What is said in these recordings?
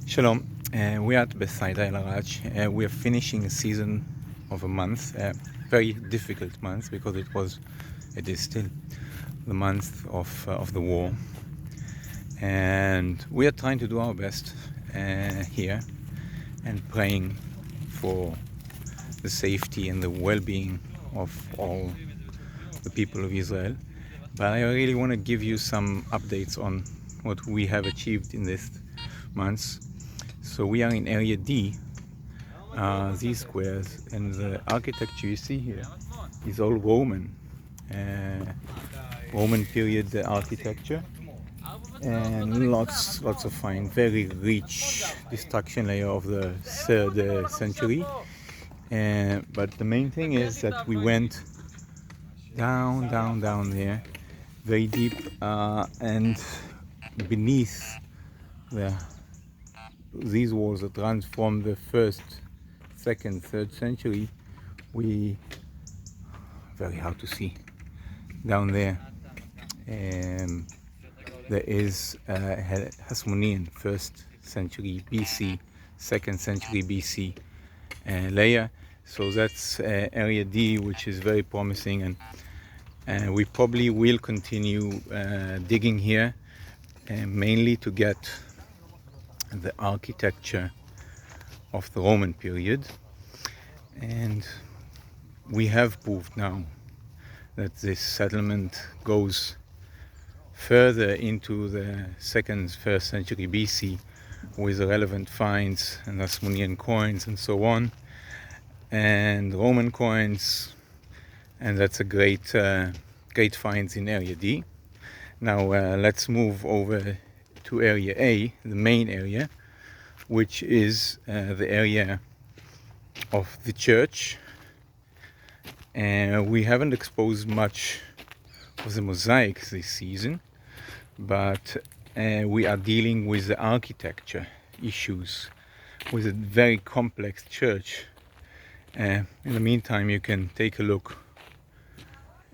Shalom. We are at Bethsaida, el-Araj. We are finishing a season of a month, a very difficult month because it is still the month of the war, and we are trying to do our best here and praying for the safety and the well-being of all the people of Israel. But I really want to give you some updates on what we have achieved in this month. So we are in area D, these squares, and the architecture you see here is all Roman period architecture, and lots of fine, very rich destruction layer of the 3rd century. But the main thing is that we went down there, very deep, and beneath these walls that run from the 1st, 2nd, 3rd century, very hard to see down there. There is Hasmonean 1st century BC, 2nd century BC layer. So that's area D, which is very promising, and we probably will continue digging here, mainly to get the architecture of the Roman period. And we have proved now that this settlement goes further into the 2nd, 1st century BC with relevant finds and Hasmonean coins and so on, and Roman coins, and that's a great finds in area D. Now let's move over to area A, the main area, which is the area of the church. We haven't exposed much of the mosaics this season, but we are dealing with the architecture issues with a very complex church. In the meantime, you can take a look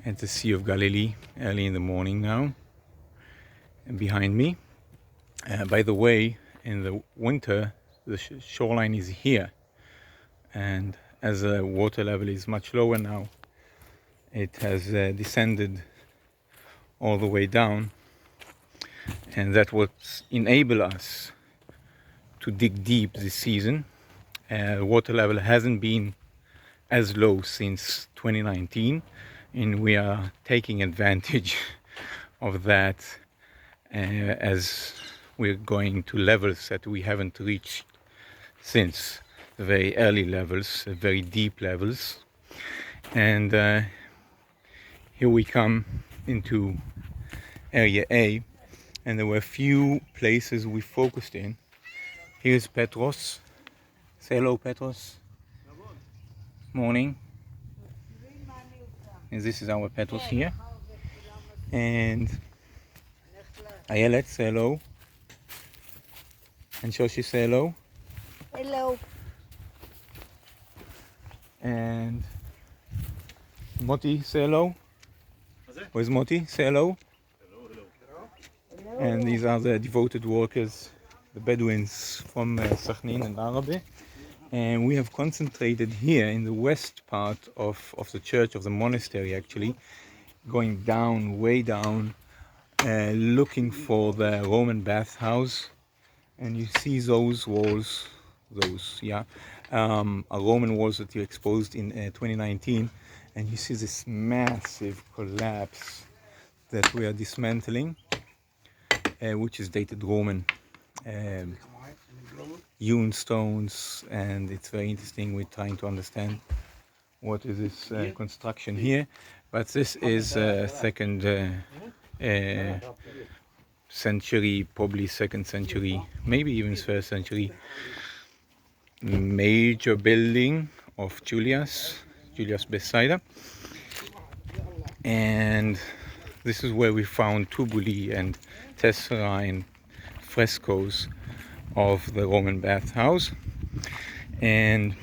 at the Sea of Galilee early in the morning now, and behind me. By the way, in the winter, the shoreline is here, and as the water level is much lower now, it has descended all the way down, and that would enable us to dig deep this season. Water level hasn't been as low since 2019, and we are taking advantage of that as we're going to levels that we haven't reached since the very early levels, very deep levels. And here we come into area A, and there were a few places we focused in. Here's Petros. Say hello, Petros. Morning. And this is our Petros here. And Ayelet, say hello. And Shoshi, say hello. Hello. And Moti, say hello. Where's Moti? Say hello. And these are the devoted workers, the Bedouins from Sachin and Arabe. And we have concentrated here in the west part of the church, of the monastery actually, going down, way down, looking for the Roman bathhouse. And you see those walls, are Roman walls that you exposed in 2019. And you see this massive collapse that we are dismantling, which is dated Roman, hewn stones, and it's very interesting. We're trying to understand what is this construction here, but this is 2nd century, probably 2nd century, maybe even 1st century major building of Julius Bethsaida. And this is where we found tubuli and tesserae and frescoes of the Roman bathhouse. And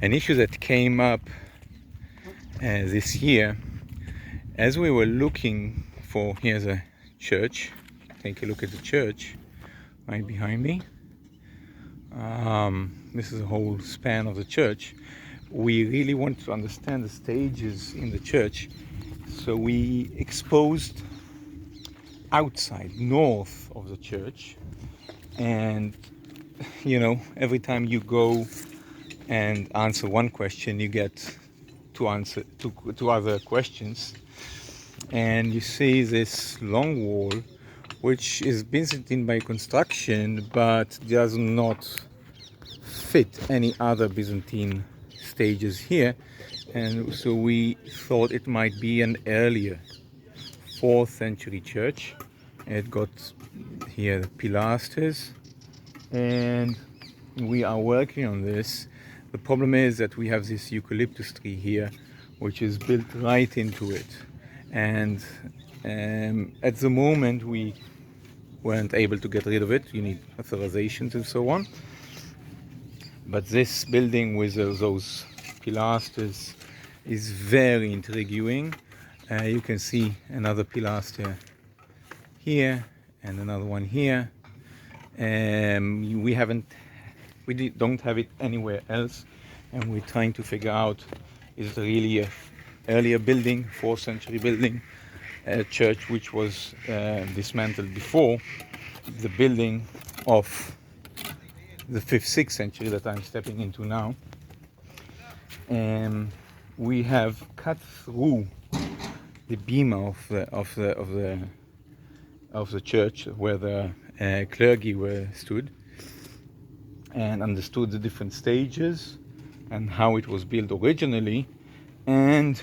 an issue that came up this year, as we were looking for, here's a church, take a look at the church right behind me, this is a whole span of the church. We really want to understand the stages in the church, so we exposed outside, north of the church, and every time you go and answer one question, you get to answer two other questions, and you see this long wall which is Byzantine by construction but does not fit any other Byzantine stages here, and so we thought it might be an earlier 4th century church. It got here the pilasters, and we are working on this. The problem is that we have this eucalyptus tree here which is built right into it, and at the moment we weren't able to get rid of it. You need authorizations and so on, but this building with those pilasters is very intriguing. You can see another pilaster here and another one here. We don't have it anywhere else, and we're trying to figure out, is it really a earlier building, 4th century building, a church which was dismantled before the building of the 5th, 6th century that I'm stepping into now. We have cut through the beam of the church where the clergy were stood, and understood the different stages and how it was built originally. And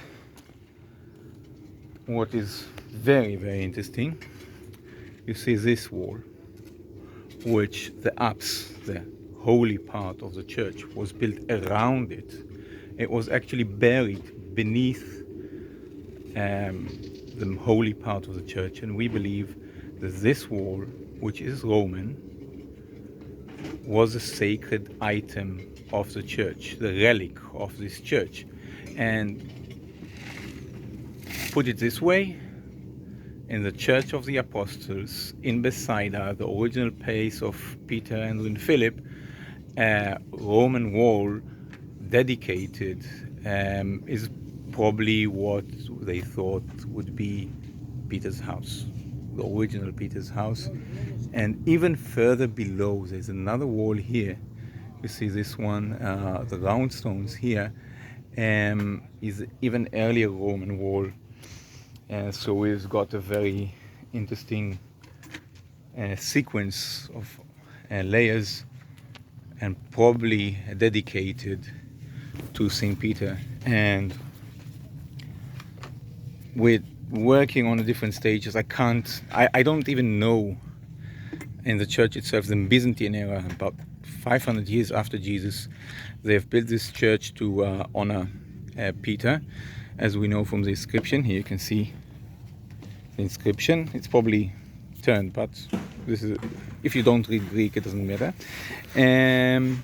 what is very, very interesting, you see this wall, which the apse, the holy part of the church, was built around it. It was actually buried beneath the holy part of the church, and we believe that this wall, which is Roman, was a sacred item of the church, the relic of this church. And put it this way, in the Church of the Apostles in Bethsaida, the original place of Peter, Andrew and Philip, a Roman wall dedicated is probably what they thought would be Peter's house, the original Peter's house. And even further below, there's another wall here. You see this one, the round stones here, is even earlier Roman wall. So we've got a very interesting sequence of layers, and probably dedicated to St. Peter. And we're working on the different stages. I don't even know in the church itself, the Byzantine era, about 500 years after Jesus, they've built this church to honor Peter, as we know from the inscription. Here you can see the inscription. It's probably turned, but this is, if you don't read Greek, it doesn't matter. And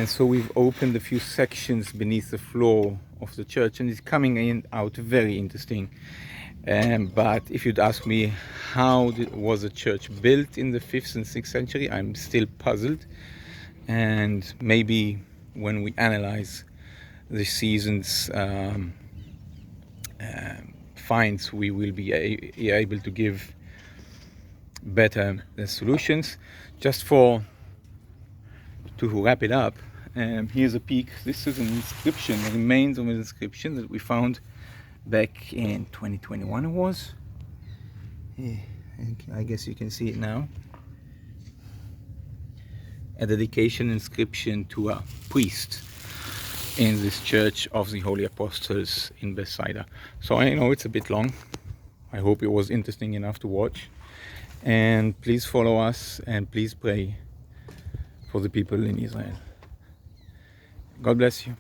so we've opened a few sections beneath the floor of the church, and it's coming out very interesting. But if you'd ask me how was the church built in the 5th and 6th century, I'm still puzzled. And maybe when we analyze the season's finds, we will be able to give better solutions. Just to wrap it up, here's a peek. This is an inscription, the remains of an inscription that we found back in 2021 it was. I guess you can see it now. A dedication inscription to a priest in this Church of the Holy Apostles in Bethsaida. So I know it's a bit long. I hope it was interesting enough to watch. And please follow us, and please pray for the people in Israel. God bless you.